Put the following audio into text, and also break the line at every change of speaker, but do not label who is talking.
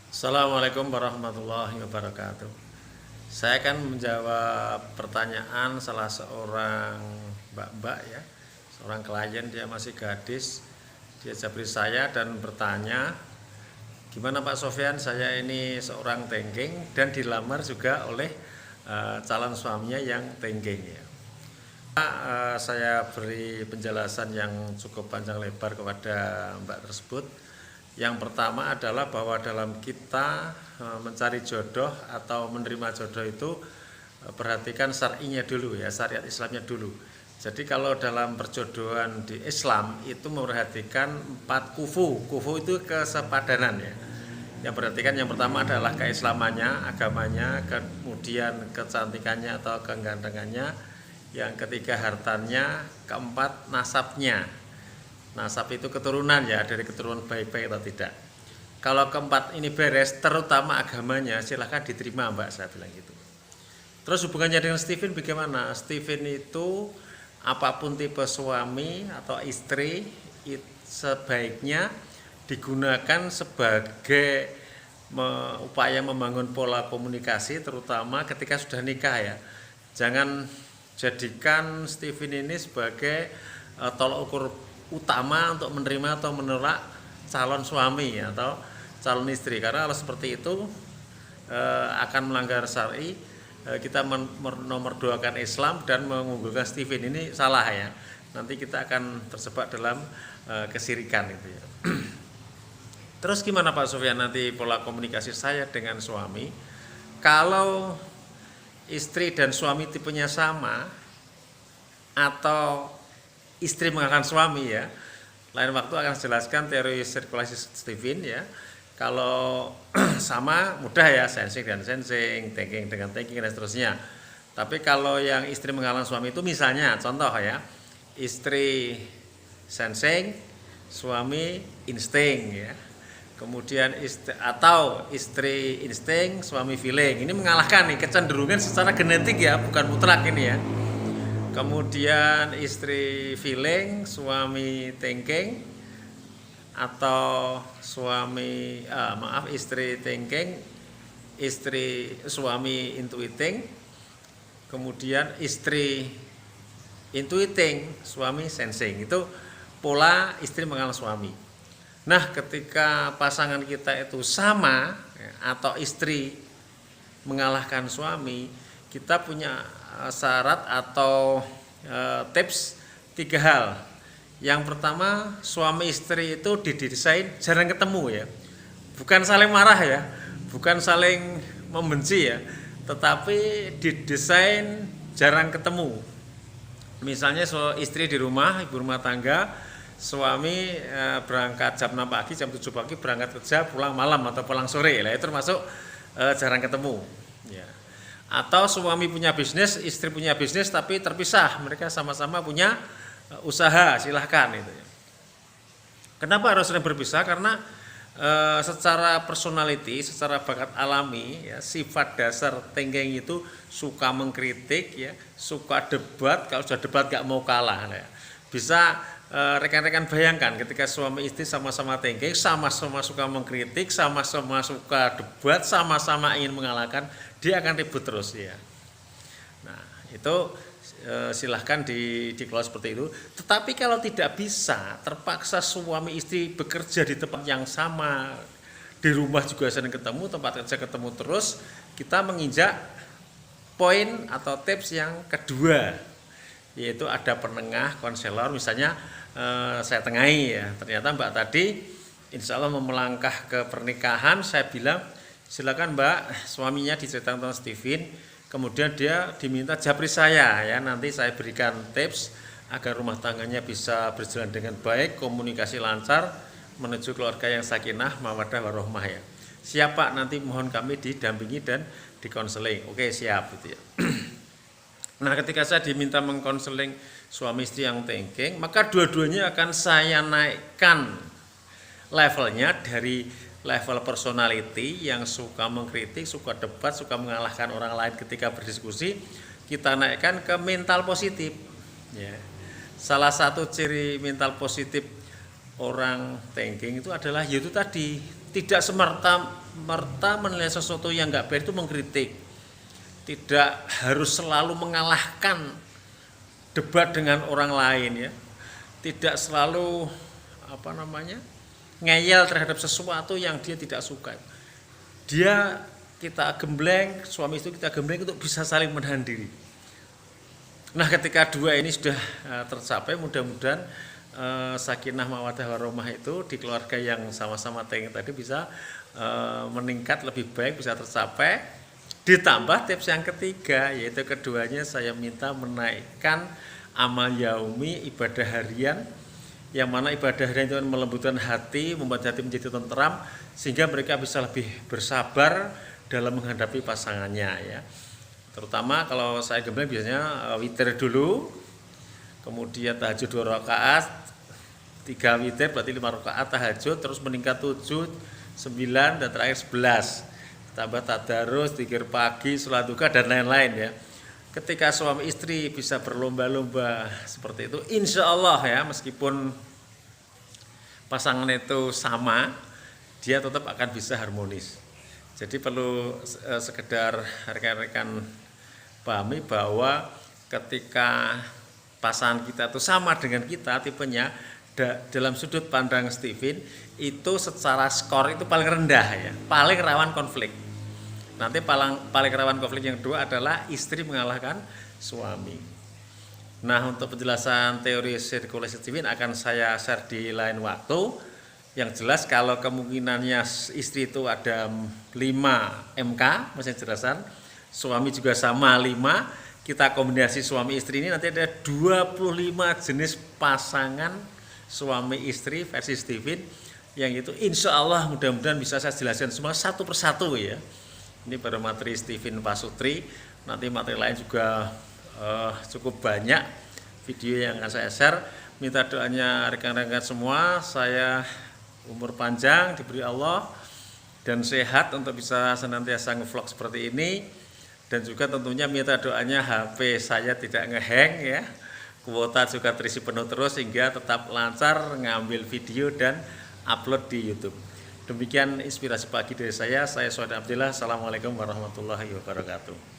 Assalamualaikum warahmatullahi wabarakatuh. Saya akan menjawab pertanyaan salah seorang mbak-mbak ya, seorang klien, dia masih gadis. Dia japri saya dan bertanya, gimana Pak Sofyan, saya ini seorang tengking dan dilamar juga oleh calon suaminya yang tengking ya. Saya beri penjelasan yang cukup panjang lebar kepada mbak tersebut. Yang pertama adalah bahwa dalam kita mencari jodoh atau menerima jodoh itu perhatikan syar'inya dulu ya, syariat Islamnya dulu. Jadi kalau dalam perjodohan di Islam itu memperhatikan 4 kufu. Kufu itu kesepadanan ya. Yang perhatikan yang pertama adalah keislamannya, agamanya, kemudian kecantikannya atau kegantengannya, yang ketiga hartanya, keempat nasabnya. Nasab itu keturunan ya, dari keturunan baik-baik atau tidak. Kalau keempat ini beres, terutama agamanya, silahkan diterima mbak, saya bilang gitu. Terus hubungannya dengan Steven bagaimana? Steven itu apapun tipe suami atau istri, sebaiknya digunakan sebagai upaya membangun pola komunikasi, terutama ketika sudah nikah ya. Jangan jadikan Steven ini sebagai tolok ukur utama untuk menerima atau menolak calon suami atau calon istri, karena kalau seperti itu akan melanggar syar'i. Kita nomor duakan Islam dan mengunggulkan Steven, ini salah ya, nanti kita akan terjebak dalam kesirikan itu ya. Terus gimana Pak Sofyan nanti pola komunikasi saya dengan suami? Kalau istri dan suami tipenya sama atau istri mengalahkan suami ya, lain waktu akan jelaskan teori sirkulasi Steven ya. Kalau sama mudah ya, sensing dan sensing, thinking dengan thinking dan seterusnya. Tapi kalau yang istri mengalahkan suami itu misalnya contoh ya, istri sensing, suami insting ya. Kemudian istri insting, suami feeling. Ini mengalahkan nih, kecenderungan secara genetik ya, bukan mutlak ini ya. Kemudian istri feeling, suami thinking, atau istri thinking, suami intuiting, kemudian istri intuiting, suami sensing. Itu pola istri mengalahkan suami. Nah, ketika pasangan kita itu sama atau istri mengalahkan suami, kita punya syarat atau tips 3 hal. Yang pertama, suami istri itu didesain jarang ketemu ya, bukan saling marah ya, bukan saling membenci ya, tetapi didesain jarang ketemu. Misalnya istri di rumah, ibu rumah tangga, suami berangkat jam 6 pagi, jam 7 pagi berangkat kerja, pulang malam atau pulang sore lah, itu termasuk jarang ketemu ya. Atau suami punya bisnis, istri punya bisnis tapi terpisah, mereka sama-sama punya usaha, silahkan itu ya. Kenapa harus sering berpisah? Karena secara personality, secara bakat alami ya, sifat dasar tengking itu suka mengkritik ya, suka debat. Kalau sudah debat gak mau kalah ya. Bisa rekan-rekan bayangkan ketika suami istri sama-sama tengking, sama-sama suka mengkritik, sama-sama suka debat, sama-sama ingin mengalahkan, dia akan ribut terus ya. Nah, itu silahkan dikelola seperti itu. Tetapi kalau tidak bisa, terpaksa suami istri bekerja di tempat yang sama, di rumah juga sering ketemu, tempat kerja ketemu terus, kita menginjak poin atau tips yang kedua, yaitu ada penengah, konselor. Misalnya saya tengahi ya, ternyata mbak tadi insya Allah mau melangkah ke pernikahan, saya bilang silakan mbak, suaminya diceritakan tentang Steven, kemudian dia diminta japri saya ya, nanti saya berikan tips agar rumah tangganya bisa berjalan dengan baik, komunikasi lancar, menuju keluarga yang sakinah, mawaddah warohmah ya. Siapa nanti mohon kami didampingi dan dikonseling. Oke, siap gitu ya. Nah, ketika saya diminta mengkonseling suami istri yang thinking, maka dua-duanya akan saya naikkan levelnya dari level personality yang suka mengkritik, suka debat, suka mengalahkan orang lain ketika berdiskusi, kita naikkan ke mental positif ya. Salah satu ciri mental positif orang thinking itu adalah yaitu tadi tidak semerta-merta menilai sesuatu yang nggak baik itu mengkritik. Tidak harus selalu mengalahkan debat dengan orang lain ya. Tidak selalu ngeyel terhadap sesuatu yang dia tidak suka. Kita gembleng, suami istri kita gembleng untuk bisa saling menahan diri. Nah, ketika dua ini sudah tercapai, mudah-mudahan sakinah mawaddah warahmah itu di keluarga yang sama-sama tadi bisa meningkat lebih baik, bisa tercapai. Ditambah tips yang ketiga, yaitu keduanya saya minta menaikkan amal yaumi, ibadah harian, yang mana ibadah harian itu melembutkan hati, membuat hati menjadi tentram, sehingga mereka bisa lebih bersabar dalam menghadapi pasangannya ya. Terutama kalau saya gembleng biasanya witir dulu, kemudian tahajud 2 rakaat, 3 witir berarti 5 rakaat tahajud, terus meningkat 7, 9 dan terakhir 11. Tambah tadarus, zikir pagi, sholat duha dan lain-lain ya. Ketika suami istri bisa berlomba-lomba seperti itu, insya Allah ya, meskipun pasangan itu sama, dia tetap akan bisa harmonis. Jadi perlu sekedar rekan-rekan pahami bahwa ketika pasangan kita itu sama dengan kita tipenya, dalam sudut pandang Steven itu secara skor itu paling rendah ya, paling rawan konflik. Nanti paling rawan konflik yang kedua adalah istri mengalahkan suami. Nah, untuk penjelasan teori sirkulasi Steven akan saya share di lain waktu. Yang jelas kalau kemungkinannya istri itu ada 5 MK, maksudnya jelasan, suami juga sama 5, kita kombinasi suami istri ini nanti ada 25 jenis pasangan suami istri versi Steven, yang itu insya Allah mudah-mudahan bisa saya jelaskan semua satu persatu ya. Ini baru materi Steven Pasutri, nanti materi lain juga cukup banyak video yang akan saya share. Minta doanya rekan-rekan semua, saya umur panjang diberi Allah dan sehat untuk bisa senantiasa nge-vlog seperti ini, dan juga tentunya minta doanya HP saya tidak ngehang ya, kuota juga terisi penuh terus sehingga tetap lancar ngambil video dan upload di YouTube. Demikian inspirasi pagi dari saya Syahid Abdillah. Assalamualaikum warahmatullahi wabarakatuh.